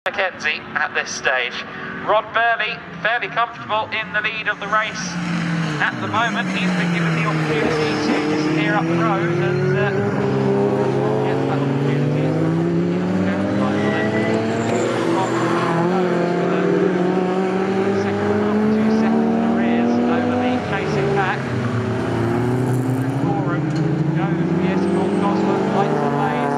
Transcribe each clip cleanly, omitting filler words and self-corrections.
Mackenzie at this stage. Rod Burley fairly comfortable in the lead of the race at the moment. He's been given the opportunity to disappear up the road and get that opportunity. Second half, 2 seconds in arrears over the chasing pack. Forum goes the Escort Gosford, lights ablaze.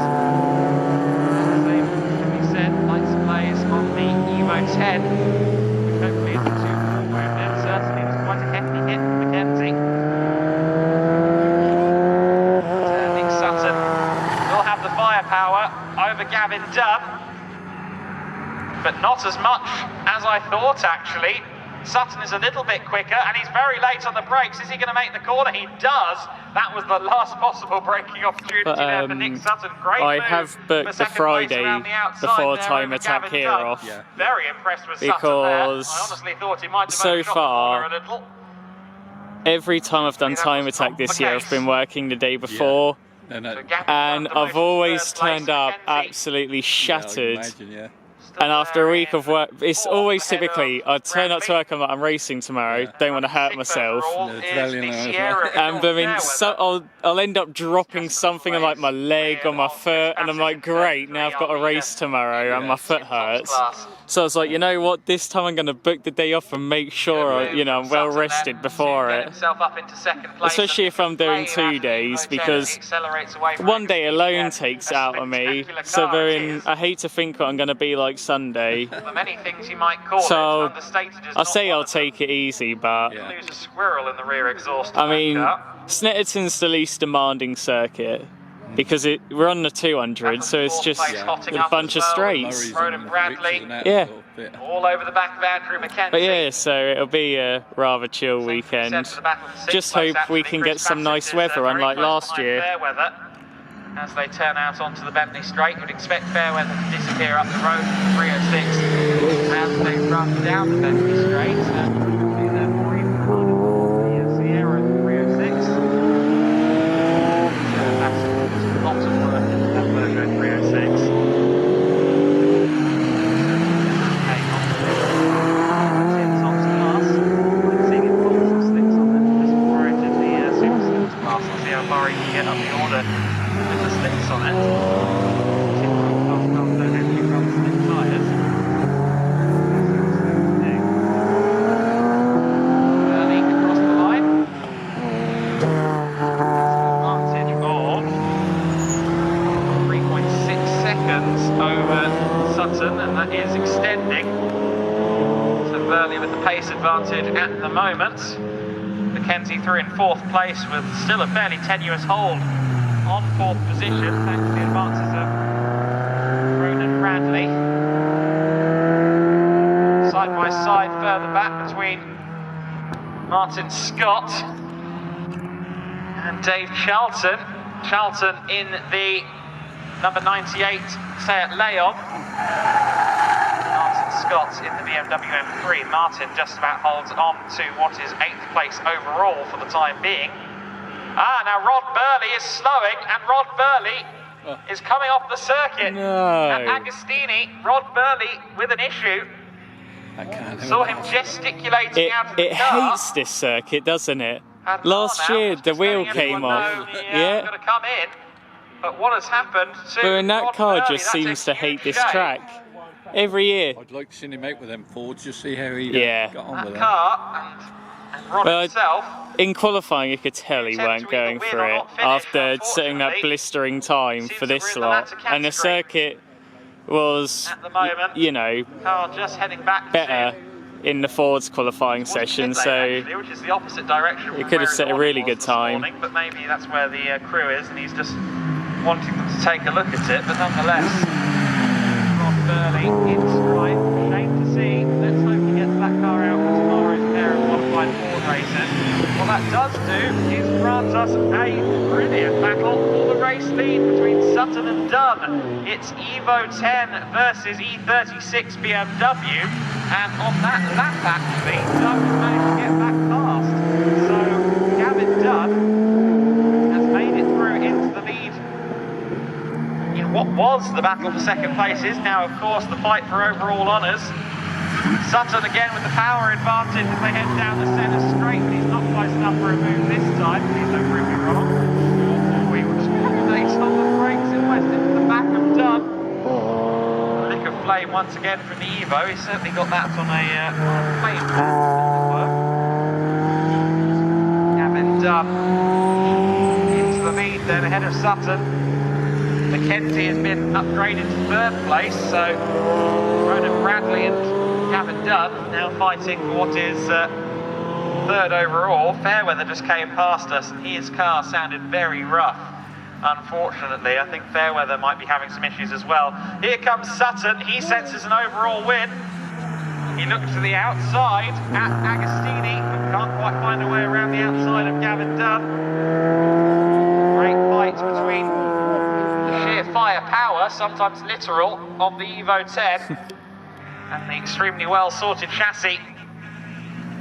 Same can be said, lights ablaze on the Evo 10, which hopefully isn't too wounded. Certainly was quite a hefty hit for Mackenzie. Nick Sutton will have the firepower over Gavin Dunn, but not as much as I thought actually. Sutton is a little bit quicker and he's very late on the brakes. Is he going to make the corner? He does. That was the last possible braking opportunity there for Nick Sutton. Great I move have booked the Friday before time attack here off. Yeah. Very impressed with Sutton there. I honestly thought he might have so far, a little. Every time I've done time attack this year, I've been working the day before. Yeah. No. And I've always turned up absolutely shattered. And after a week of work, it's always typically, I turn up to work, I'm like, I'm racing tomorrow, don't want to hurt myself. And I mean, so I'll end up dropping something on like my leg or my foot, and I'm like, great, now I've got a race tomorrow and my foot hurts. So I was like, you know what, this time I'm going to book the day off and make sure, you know, I'm well rested before it. Especially if I'm doing 2 days, because one day alone takes out of me. So I hate to think what I'm going to be like Sunday. So I say I'll take it easy, but I mean, Snetterton's the least demanding circuit because we're on the 200, so it's just a bunch of straights. Yeah. All over the back of Andrew Mackenzie. But yeah, so it'll be a rather chill weekend. Just hope we can get some nice weather, unlike last year. As they turn out onto the Bentley Straight, you'd expect fair weather to disappear up the road from 306 as they run down the Bentley Straight. Hopefully they're more even the Sierra 306. That's lots of work into that Peugeot 306. See how far he can get up the order with the slicks on it. Early across the line. Advantage of 3.6 seconds over Sutton, and that is extending. So Burley with the pace advantage at the moment. Mackenzie through in 4th place with still a fairly tenuous hold on 4th position thanks to the advances of Ronan Bradley. Side by side further back between Martin Scott and Dave Charlton. Charlton in the number 98 Seat Leon. Scott in the BMW M3. Martin just about holds on to what is 8th place overall for the time being. Now Rod Burley is slowing, and Rod Burley is coming off the circuit. No. At Agostini, Rod Burley with an issue. Saw him gesticulating out of the car. It hates this circuit, doesn't it? Last year the wheel came off. Yeah. Going to come in, but what has happened to But that Rod car Burley, just seems to hate this shame. track. Every year. I'd like to see him out with them Fords, just see how he got on with that them. car and Rod himself. In qualifying, you could tell he weren't going for it after setting that blistering time for this lot. And the circuit was, you know, just heading back better in the Ford's qualifying session, so which is the opposite direction. He could have set a really good time. But maybe that's where the crew is, and he's just wanting them to take a look at it. But nonetheless, Rod Burley in stride. Shame to see. Let's hope he gets that car out for tomorrow's pair of qualified Ford races. What that does do is grant us a brilliant battle for the race lead between Sutton and Dunn. It's Evo 10 versus E36 BMW, and on that lap actually, Dunn managed to get back past. So Gavin Dunn has made it through into the lead in what was the battle for second place is now, of course, the fight for overall honours. Sutton again with the power advantage as they head down the centre straight, but he's not close enough for a move this time. Please don't prove me wrong. We will discriminate on the brakes in West into the back of Dunn. A lick of flame once again from the Evo. He's certainly got that on a flame. Gavin Dunn into the lead then ahead of Sutton. Mackenzie has been upgraded to third place, so Ronan Bradley and Gavin Dunn now fighting for what is third overall. Fairweather just came past us and his car sounded very rough. Unfortunately, I think Fairweather might be having some issues as well. Here comes Sutton, he senses an overall win. He looks to the outside at Agostini, but can't quite find a way around the outside of Gavin Dunn. Great fight between the sheer firepower, sometimes literal, of the Evo 10 and the extremely well sorted chassis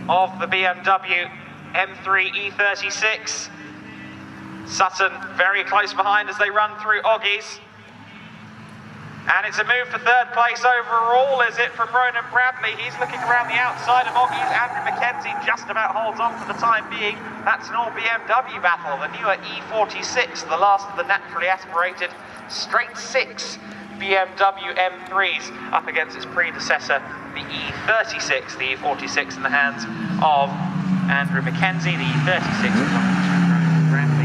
of the BMW M3 E36. Sutton very close behind as they run through Oggies. And it's a move for third place overall, is it, from Ronan Bradley? He's looking around the outside of Oggies. Andrew Mackenzie just about holds on for the time being. That's an all BMW battle, the newer E46, the last of the naturally aspirated straight six BMW M3s up against its predecessor, the E36, the E46 in the hands of Andrew Mackenzie, the E36 Bradley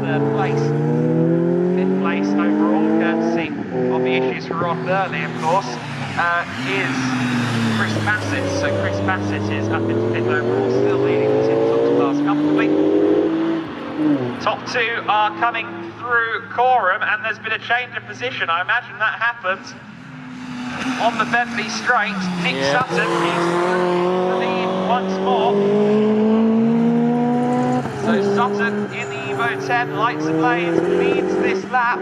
third place. Fifth place overall, courtesy of the issues for Ron Burley, of course, is Chris Bassett. So Chris Bassett is up into fifth overall, still leading the Tintops class comfortably. Top two are coming through Coram, and there's been a change of position. I imagine that happened on the Bentley straight. Nick Sutton is the lead once more. So Sutton in the Evo 10, lights ablaze, leads this lap.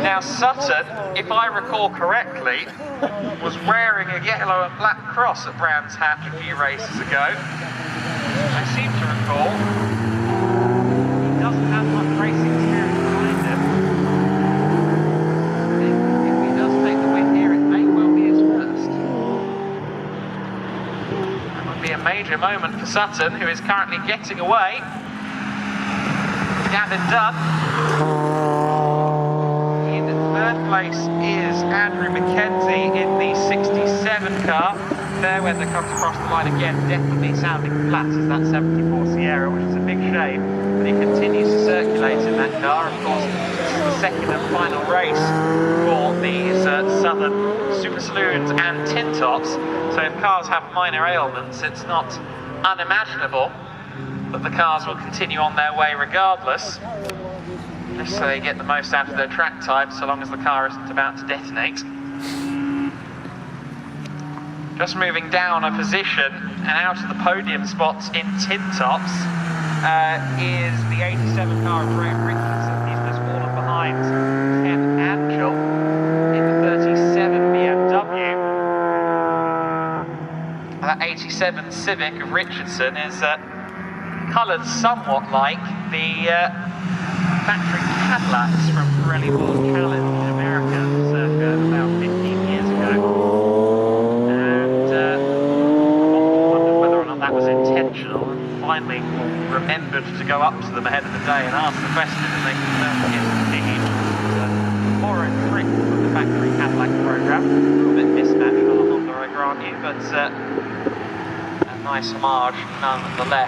Now Sutton, if I recall correctly, was wearing a yellow and black cross at Brands Hatch a few races ago. I seem to recall. He doesn't have much racing experience behind him. I think if he does take the win here, it may well be his first. That would be a major moment for Sutton, who is currently getting away. Gavin Dunn. In third place is Andrew Mackenzie in the 67 car. Fairweather comes across the line again, definitely sounding flat as that 74 Sierra, which is a big shame. But he continues to circulate in that car. Of course, this is the second and final race for these Southern Super Saloons and Tintops. So if cars have minor ailments, it's not unimaginable that the cars will continue on their way regardless, just so they get the most out of their track time, so long as the car isn't about to detonate. Just moving down a position and out of the podium spots in Tintops is the 87 car of Graham Richardson. He's just fallen behind Ken Angel in the 37 BMW. That 87 Civic of Richardson is coloured somewhat like the factory Cadillacs from Pirelli World Challenge in America circa about 15 years ago. That was intentional, and finally remembered to go up to them ahead of the day and ask the question, and they confirmed yes indeed. More a trick from the factory Cadillac program, a little bit mismatched on a Honda, I grant you, but a nice homage nonetheless.